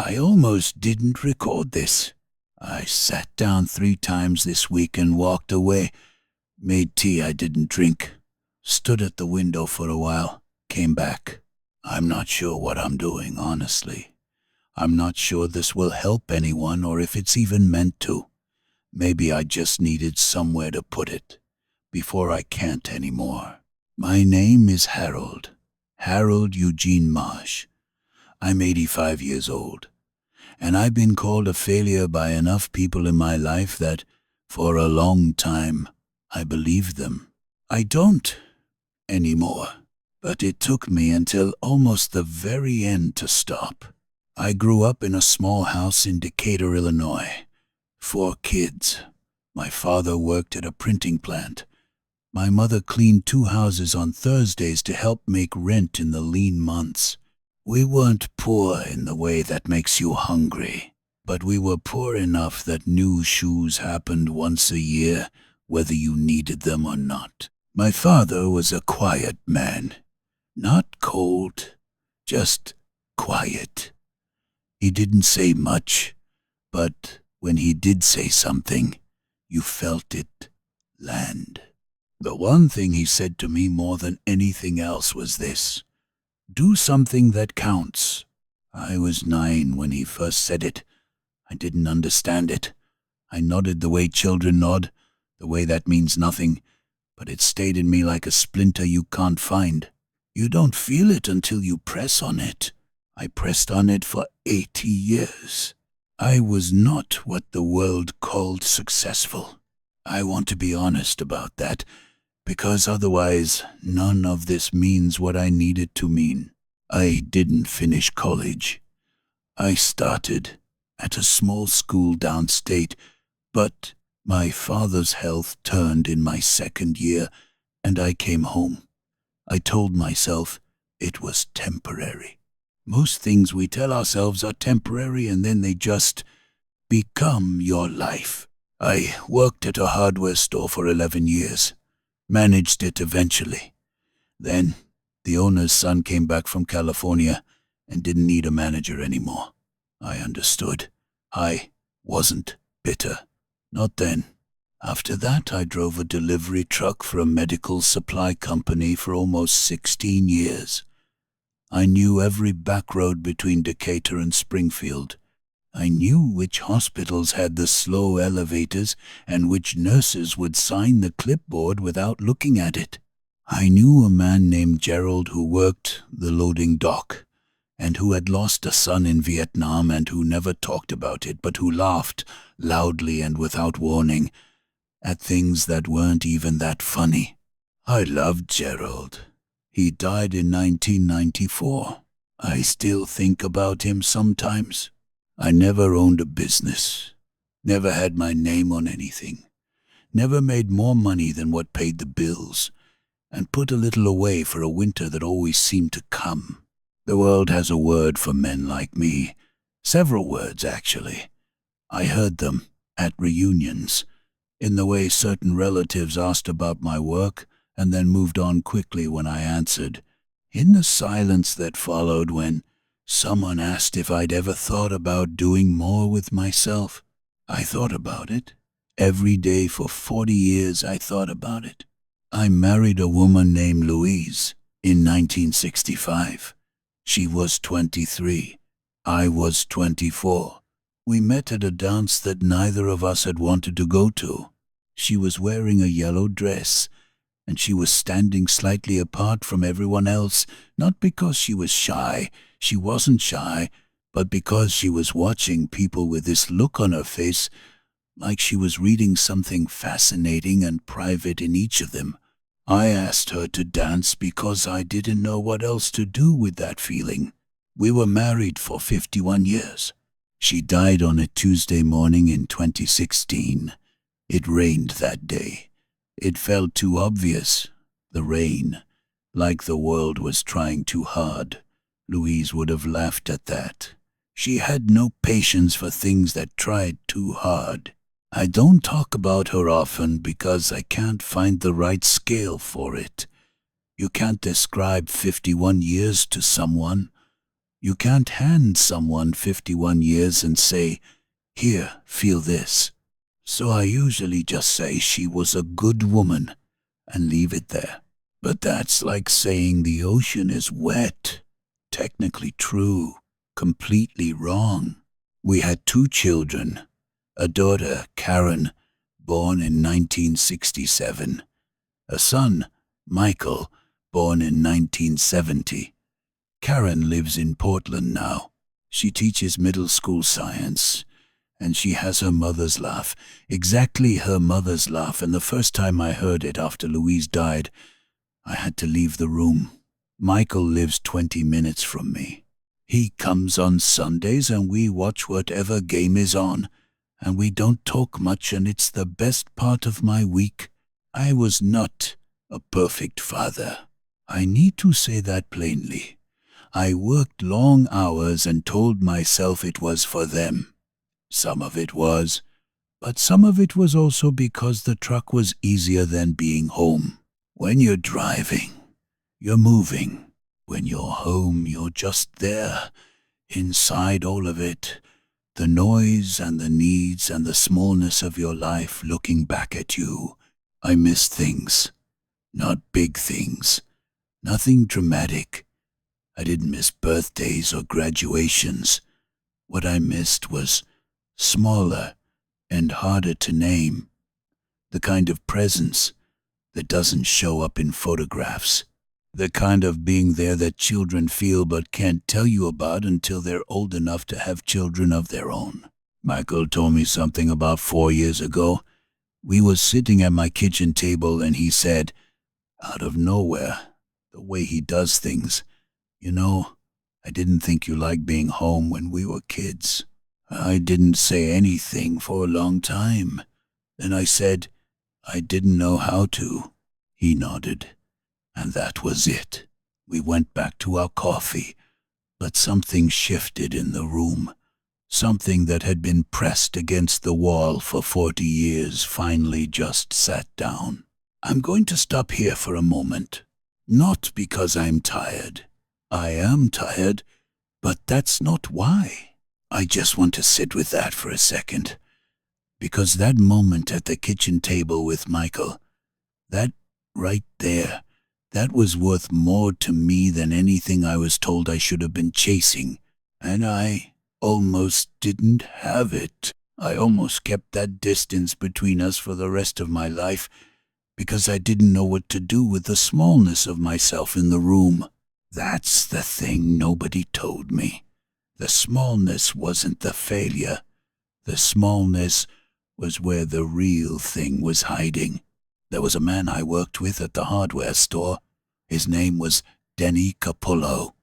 I almost didn't record this. I sat down 3 times this week and walked away, made tea I didn't drink, stood at the window for a while, came back. I'm not sure what I'm doing, honestly. I'm not sure this will help anyone or if it's even meant to. Maybe I just needed somewhere to put it, before I can't anymore. My name is Harold Eugene Marsh. I'm 85 years old, and I've been called a failure by enough people in my life that, for a long time, I believed them. I don't anymore, but it took me until almost the very end to stop. I grew up in a small house in Decatur, Illinois. 4 kids. My father worked at a printing plant. My mother cleaned 2 houses on Thursdays to help make rent in the lean months. We weren't poor in the way that makes you hungry, but we were poor enough that new shoes happened once a year, whether you needed them or not. My father was a quiet man. Not cold, just quiet. He didn't say much, but when he did say something, you felt it land. The one thing he said to me more than anything else was this: do something that counts. I was 9 when he first said it. I didn't understand it. I nodded the way children nod, the way that means nothing, but it stayed in me like a splinter you can't find. You don't feel it until you press on it. I pressed on it for 80 years. I was not what the world called successful. I want to be honest about that, because otherwise none of this means what I need it to mean. I didn't finish college. I started at a small school downstate, but my father's health turned in my 2nd year, and I came home. I told myself it was temporary. Most things we tell ourselves are temporary, and then they just become your life. I worked at a hardware store for 11 years. Managed it eventually. Then, the owner's son came back from California and didn't need a manager anymore. I understood. I wasn't bitter. Not then. After that, I drove a delivery truck for a medical supply company for almost 16 years. I knew every back road between Decatur and Springfield. I knew which hospitals had the slow elevators and which nurses would sign the clipboard without looking at it. I knew a man named Gerald who worked the loading dock and who had lost a son in Vietnam and who never talked about it, but who laughed loudly and without warning at things that weren't even that funny. I loved Gerald. He died in 1994. I still think about him sometimes. I never owned a business, never had my name on anything, never made more money than what paid the bills, and put a little away for a winter that always seemed to come. The world has a word for men like me, several words actually. I heard them at reunions, in the way certain relatives asked about my work and then moved on quickly when I answered, in the silence that followed when someone asked if I'd ever thought about doing more with myself. I thought about it. Every day for 40 years I thought about it. I married a woman named Louise in 1965. She was 23. I was 24. We met at a dance that neither of us had wanted to go to. She was wearing a yellow dress, and she was standing slightly apart from everyone else, not because she was shy. She wasn't shy, but because she was watching people with this look on her face, like she was reading something fascinating and private in each of them. I asked her to dance because I didn't know what else to do with that feeling. We were married for 51 years. She died on a Tuesday morning in 2016. It rained that day. It felt too obvious, the rain, like the world was trying too hard. Louise would have laughed at that. She had no patience for things that tried too hard. I don't talk about her often because I can't find the right scale for it. You can't describe 51 years to someone. You can't hand someone 51 years and say, "Here, feel this." So I usually just say she was a good woman and leave it there. But that's like saying the ocean is wet. Technically true, completely wrong. We had 2 children, a daughter, Karen, born in 1967, a son, Michael, born in 1970. Karen lives in Portland now. She teaches middle school science, and she has her mother's laugh, exactly her mother's laugh, and the first time I heard it after Louise died, I had to leave the room. Michael lives 20 minutes from me. He comes on Sundays and we watch whatever game is on, and we don't talk much, and it's the best part of my week. I was not a perfect father. I need to say that plainly. I worked long hours and told myself it was for them. Some of it was, but some of it was also because the truck was easier than being home. When you're driving, you're moving. When you're home, you're just there, inside all of it. The noise and the needs and the smallness of your life looking back at you. I miss things, not big things, nothing dramatic. I didn't miss birthdays or graduations. What I missed was smaller and harder to name. The kind of presence that doesn't show up in photographs. The kind of being there that children feel but can't tell you about until they're old enough to have children of their own. Michael told me something about 4 years ago. We were sitting at my kitchen table and he said, out of nowhere, the way he does things, "You know, I didn't think you liked being home when we were kids." I didn't say anything for a long time. Then I said, "I didn't know how to." He nodded. And that was it. We went back to our coffee, but something shifted in the room. Something that had been pressed against the wall for 40 years finally just sat down. I'm going to stop here for a moment. Not because I'm tired. I am tired, but that's not why. I just want to sit with that for a second. Because that moment at the kitchen table with Michael, that right there, that was worth more to me than anything I was told I should have been chasing. And I almost didn't have it. I almost kept that distance between us for the rest of my life because I didn't know what to do with the smallness of myself in the room. That's the thing nobody told me. The smallness wasn't the failure. The smallness was where the real thing was hiding. There was a man I worked with at the hardware store. His name was Denny Capullo.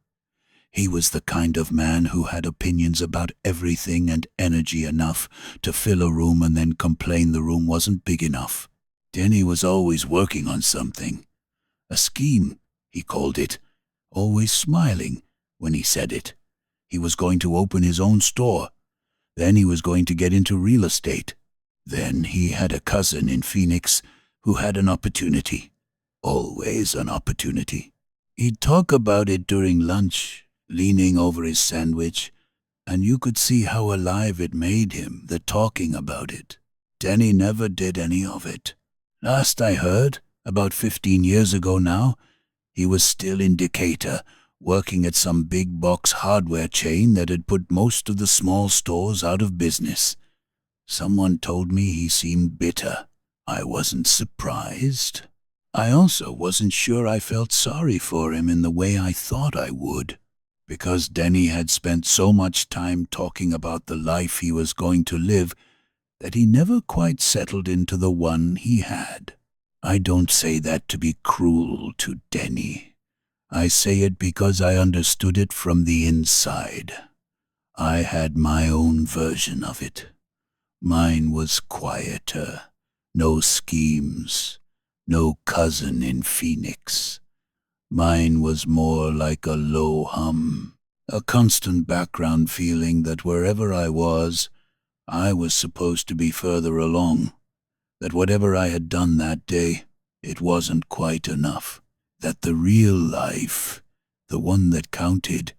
He was the kind of man who had opinions about everything and energy enough to fill a room and then complain the room wasn't big enough. Denny was always working on something. A scheme, he called it. Always smiling when he said it. He was going to open his own store. Then he was going to get into real estate. Then he had a cousin in Phoenix who had an opportunity. Always an opportunity. He'd talk about it during lunch, leaning over his sandwich, and you could see how alive it made him, the talking about it. Denny never did any of it. Last I heard, about 15 years ago now, he was still in Decatur, working at some big box hardware chain that had put most of the small stores out of business. Someone told me he seemed bitter. I wasn't surprised. I also wasn't sure I felt sorry for him in the way I thought I would, because Denny had spent so much time talking about the life he was going to live that he never quite settled into the one he had. I don't say that to be cruel to Denny. I say it because I understood it from the inside. I had my own version of it. Mine was quieter. No schemes. No cousin in Phoenix. Mine was more like a low hum. A constant background feeling that wherever I was supposed to be further along. That whatever I had done that day, it wasn't quite enough. That the real life, the one that counted,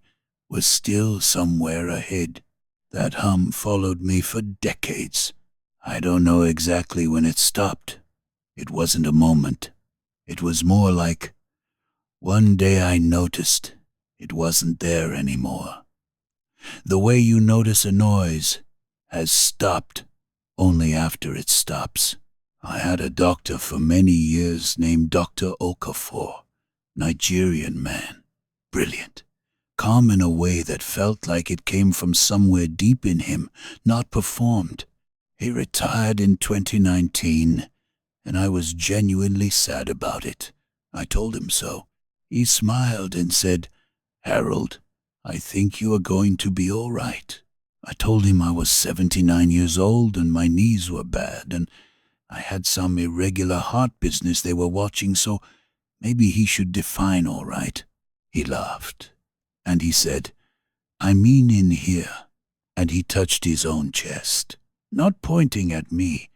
was still somewhere ahead. That hum followed me for decades. I don't know exactly when it stopped. It wasn't a moment. It was more like one day I noticed it wasn't there anymore. The way you notice a noise has stopped only after it stops. I had a doctor for many years named Dr. Okafor, Nigerian man. Brilliant. Calm in a way that felt like it came from somewhere deep in him, not performed. He retired in 2019, and I was genuinely sad about it. I told him so. He smiled and said, "Harold, I think you are going to be all right." I told him I was 79 years old and my knees were bad and I had some irregular heart business they were watching, so maybe he should define all right. He laughed and he said, "I mean in here." And he touched his own chest, not pointing at me,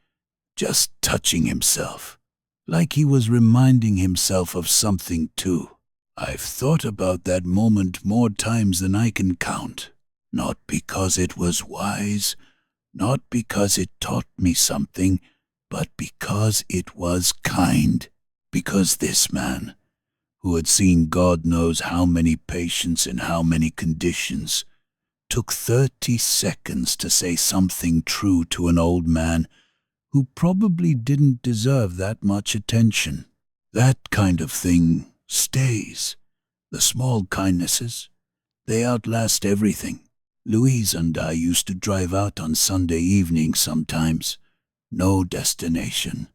just touching himself, like he was reminding himself of something too. I've thought about that moment more times than I can count, not because it was wise, not because it taught me something, but because it was kind. Because this man, who had seen God knows how many patients in how many conditions, took 30 seconds to say something true to an old man who probably didn't deserve that much attention. That kind of thing stays. The small kindnesses, they outlast everything. Louise and I used to drive out on Sunday evenings sometimes. No destination,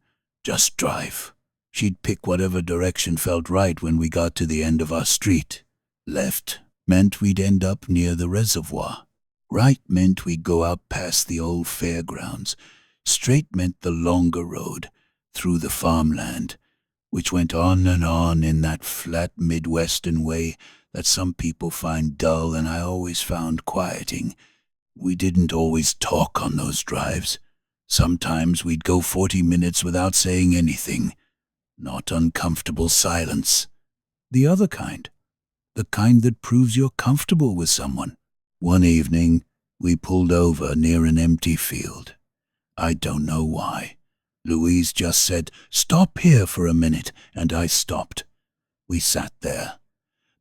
just drive. She'd pick whatever direction felt right when we got to the end of our street. Left meant we'd end up near the reservoir. Right meant we'd go out past the old fairgrounds. Straight meant the longer road, through the farmland, which went on and on in that flat Midwestern way that some people find dull and I always found quieting. We didn't always talk on those drives. Sometimes we'd go 40 minutes without saying anything. Not uncomfortable silence. The other kind. The kind that proves you're comfortable with someone. One evening, we pulled over near an empty field. I don't know why. Louise just said, "Stop here for a minute," and I stopped. We sat there.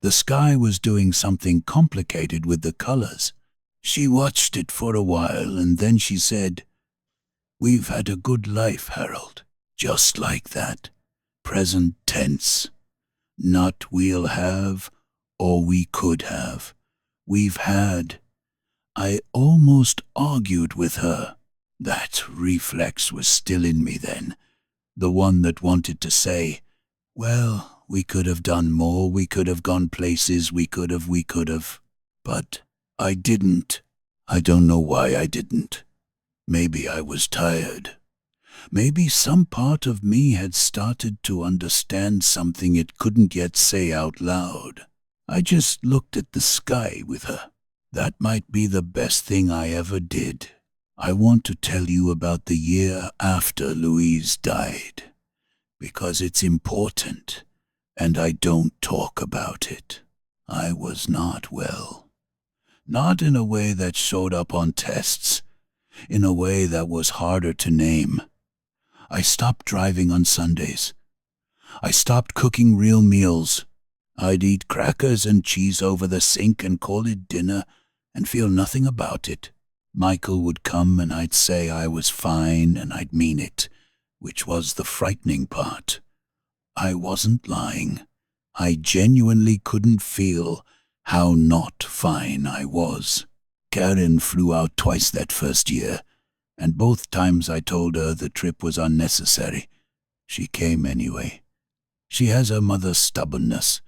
The sky was doing something complicated with the colors. She watched it for a while, and then she said, "We've had a good life, Harold." Just like that. Present tense. Not we'll have, or we could have. We've had. I almost argued with her. That reflex was still in me then. The one that wanted to say, "Well, we could have done more, we could have gone places, we could have. But I didn't. I don't know why I didn't. Maybe I was tired. Maybe some part of me had started to understand something it couldn't yet say out loud. I just looked at the sky with her. That might be the best thing I ever did. I want to tell you about the year after Louise died, because it's important, and I don't talk about it. I was not well. Not in a way that showed up on tests, in a way that was harder to name. I stopped driving on Sundays. I stopped cooking real meals. I'd eat crackers and cheese over the sink and call it dinner and feel nothing about it. Michael would come and I'd say I was fine and I'd mean it, which was the frightening part. I wasn't lying. I genuinely couldn't feel how not fine I was. Karen flew out twice that first year, and both times I told her the trip was unnecessary. She came anyway. She has her mother's stubbornness,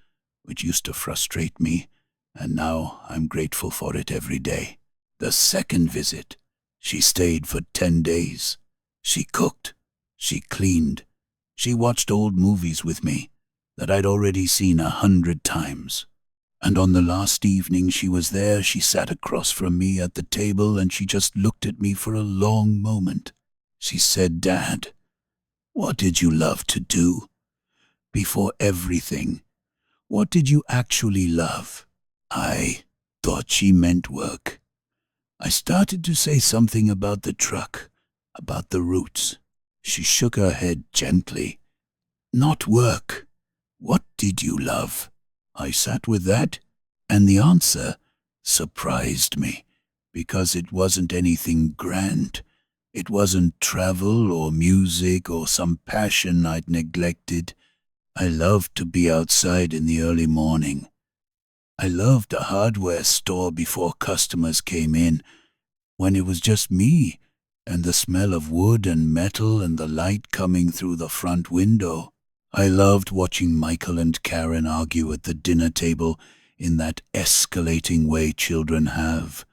which used to frustrate me, and now I'm grateful for it every day. The second visit, she stayed for 10 days. She cooked, she cleaned, she watched old movies with me that I'd already seen 100 times. And on the last evening she was there, she sat across from me at the table and she just looked at me for a long moment. She said, "Dad, what did you love to do? Before everything, what did you actually love?" thought she meant work. I started to say something about the truck, about the roots. She shook her head gently. Not work. What did you love? I sat with that, and the answer surprised me, because it wasn't anything grand. It wasn't travel or music or some passion I'd neglected. I loved to be outside in the early morning. I loved a hardware store before customers came in, when it was just me and the smell of wood and metal and the light coming through the front window. I loved watching Michael and Karen argue at the dinner table in that escalating way children have,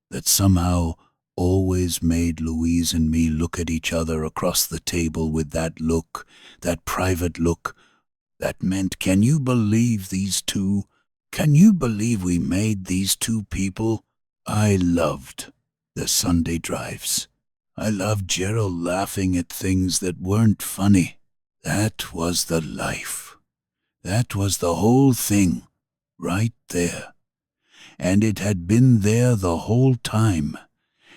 that somehow always made Louise and me look at each other across the table with that look, that private look, that meant, can you believe these two? Can you believe we made these two people? I loved the Sunday drives. I loved Gerald laughing at things that weren't funny. That was the life. That was the whole thing, right there. And it had been there the whole time,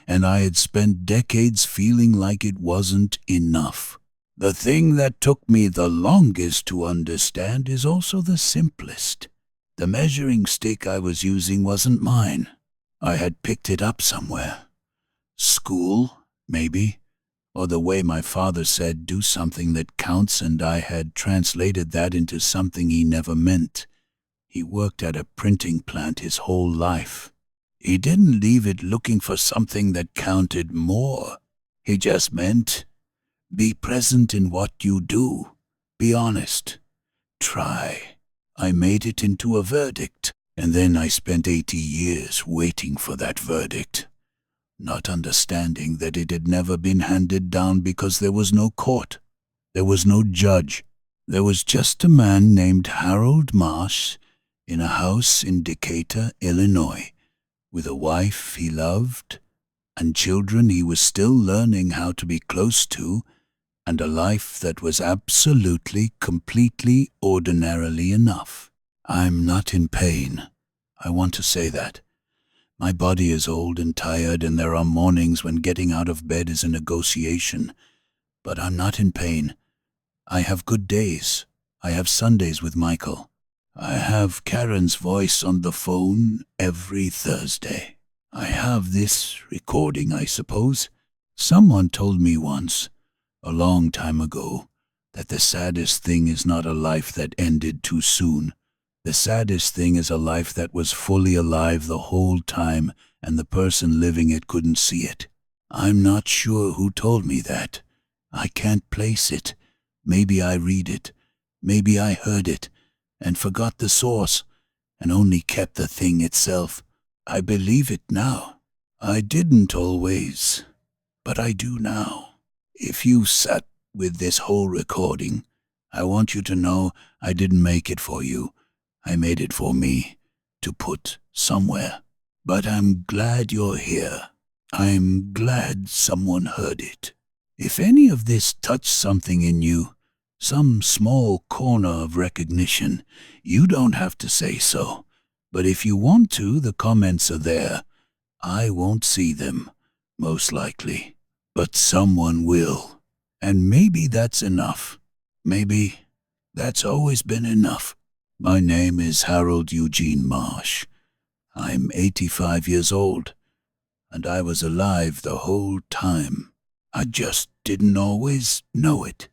and I had spent decades feeling like it wasn't enough. The thing that took me the longest to understand is also the simplest. The measuring stick I was using wasn't mine. I had picked it up somewhere. School, maybe, or the way my father said, do something that counts, and I had translated that into something he never meant. He worked at a printing plant his whole life. He didn't leave it looking for something that counted more. He just meant, be present in what you do. Be honest. Try. I made it into a verdict, and then I spent 80 years waiting for that verdict, not understanding that it had never been handed down because there was no court. There was no judge. There was just a man named Harold Marsh in a house in Decatur, Illinois, with a wife he loved and children he was still learning how to be close to, and a life that was absolutely, completely, ordinarily enough. I'm not in pain. I want to say that. My body is old and tired, and there are mornings when getting out of bed is a negotiation. But I'm not in pain. I have good days. I have Sundays with Michael. I have Karen's voice on the phone every Thursday. I have this recording, I suppose. Someone told me once, a long time ago, that the saddest thing is not a life that ended too soon. The saddest thing is a life that was fully alive the whole time and the person living it couldn't see it. I'm not sure who told me that. I can't place it. Maybe I read it. Maybe I heard it and forgot the source and only kept the thing itself. I believe it now. I didn't always, but I do now. If you sat with this whole recording, I want you to know I didn't make it for you. I made it for me, to put somewhere. But I'm glad you're here. I'm glad someone heard it. If any of this touched something in you, some small corner of recognition, you don't have to say so. But if you want to, the comments are there. I won't see them, most likely. But someone will. And maybe that's enough. Maybe that's always been enough. My name is Harold Eugene Marsh. I'm 85 years old, and I was alive the whole time. I just didn't always know it.